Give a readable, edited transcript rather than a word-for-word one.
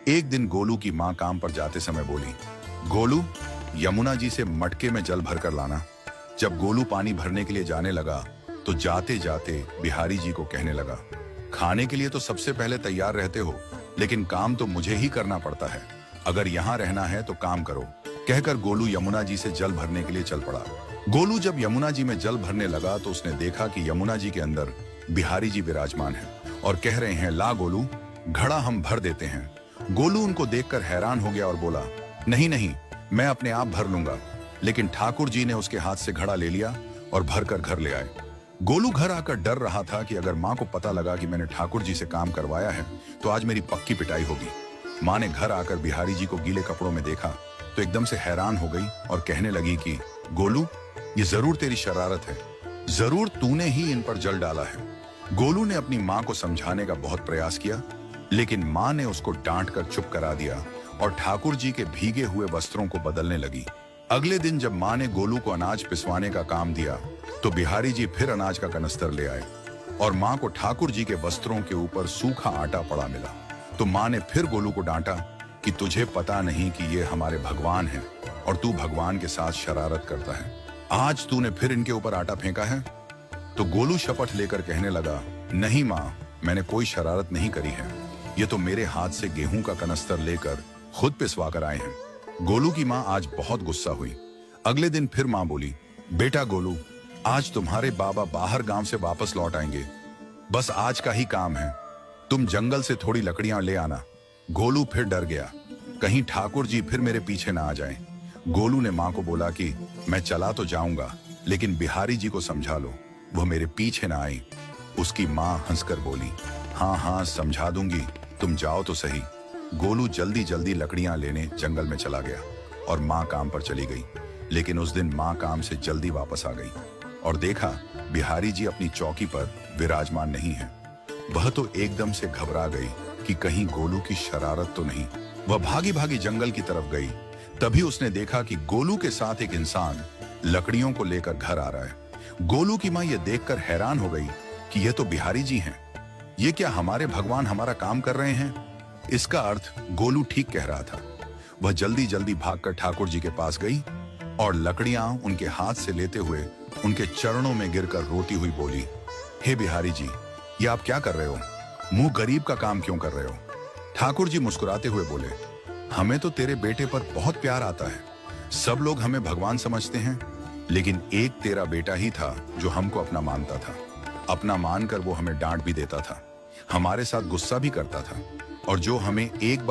एक दिन गोलू की माँ काम पर जाते समय बोली, गोलू, यमुना जी से मटके में जल भरकर लाना। जब गोलू पानी भरने के लिए जाने लगा तो जाते जाते बिहारी जी को कहने लगा, खाने के लिए तो सबसे पहले तैयार रहते हो, लेकिन काम तो मुझे ही करना पड़ता है। अगर यहाँ रहना है तो काम करो। कहकर गोलू यमुना जी से जल भरने के लिए चल पड़ा। गोलू जब यमुना जी में जल भरने लगा तो उसने देखा कि यमुना जी के अंदर बिहारी जी विराजमान हैं और कह रहे हैं, ला गोलू, घड़ा हम भर देते हैं। गोलू उनको देखकर हैरान हो गया और बोला, नहीं नहीं, मैं अपने आप भर लूंगा। लेकिन ठाकुर जी ने उसके हाथ से घड़ा ले लिया और भरकर घर ले आए। गोलू घर आकर डर रहा था कि अगर माँ को पता लगा कि मैंने ठाकुर जी से काम करवाया है तो आज मेरी पक्की पिटाई होगी। माँ ने घर आकर बिहारी जी को गीले कपड़ों में देखा तो एकदम से हैरान हो गई और कहने लगी कि गोलू, ये जरूर तेरी शरारत है, जरूर तूने ही इन पर जल डाला है। गोलू ने अपनी माँ को समझाने का बहुत प्रयास किया, लेकिन माँ ने उसको डांट कर चुप करा दिया और ठाकुर जी के भीगे हुए वस्त्रों को बदलने लगी। अगले दिन जब माँ ने गोलू को अनाज पिसवाने का काम दिया तो बिहारी जी फिर अनाज का कनस्तर ले आए और माँ को ठाकुर जी के वस्त्रों के ऊपर सूखा आटा पड़ा मिला। तो माँ ने फिर गोलू को डांटा कि तुझे पता नहीं कि ये हमारे भगवान हैं और तू भगवान के साथ शरारत करता है। आज तूने फिर इनके ऊपर आटा फेंका है। तो गोलू शपथ लेकर कहने लगा, नहीं माँ, मैंने कोई शरारत नहीं करी है। ये तो मेरे हाथ से गेहूं का कनस्तर लेकर खुद पिसवा कर आए हैं। गोलू की माँ आज बहुत गुस्सा हुई। अगले दिन फिर माँ बोली, बेटा गोलू, आज तुम्हारे बाबा बाहर गांव से वापस लौट आएंगे। बस आज का ही काम है, तुम जंगल से थोड़ी लकड़ियां ले आना। गोलू फिर डर गया, कहीं ठाकुर जी फिर मेरे पीछे ना आ जाएं। गोलू ने माँ को बोला कि मैं चला तो जाऊंगा, लेकिन बिहारी जी को समझा लो, वो मेरे पीछे ना आई। उसकी माँ हंसकर बोली, हाँ हाँ समझा दूंगी, तुम जाओ तो सही। गोलू जल्दी जल्दी लकड़ियां लेने जंगल में चला गया और माँ काम पर चली गई। लेकिन उस दिन माँ काम से जल्दी वापस आ गई और देखा बिहारी जी अपनी चौकी पर विराजमान नहीं है। वह तो एकदम से घबरा गई कि कहीं गोलू की शरारत तो नहीं। वह भागी भागी जंगल की तरफ गई। तभी उसने देखा कि गोलू के साथ एक इंसान लकड़ियों को लेकर घर आ रहा है। गोलू की माँ यह देखकर हैरान हो गई कि यह तो बिहारी जी हैं। ये क्या हमारे भगवान हमारा काम कर रहे हैं? इसका अर्थ गोलू ठीक कह रहा था। वह जल्दी जल्दी भागकर ठाकुर जी के पास गई और लकड़ियां उनके हाथ से लेते हुए उनके चरणों में गिरकर रोती हुई बोली, हे बिहारी जी, ये आप क्या कर रहे हो? मुंह गरीब का काम क्यों कर रहे हो? ठाकुर जी मुस्कुराते हुए बोले, हमें तो तेरे बेटे पर बहुत प्यार आता है। सब लोग हमें भगवान समझते हैं, लेकिन एक तेरा बेटा ही था जो हमको अपना मानता था। अपना मानकर वो हमें डांट भी देता था, हमारे साथ गुस्सा भी करता था, और जो हमें एक बार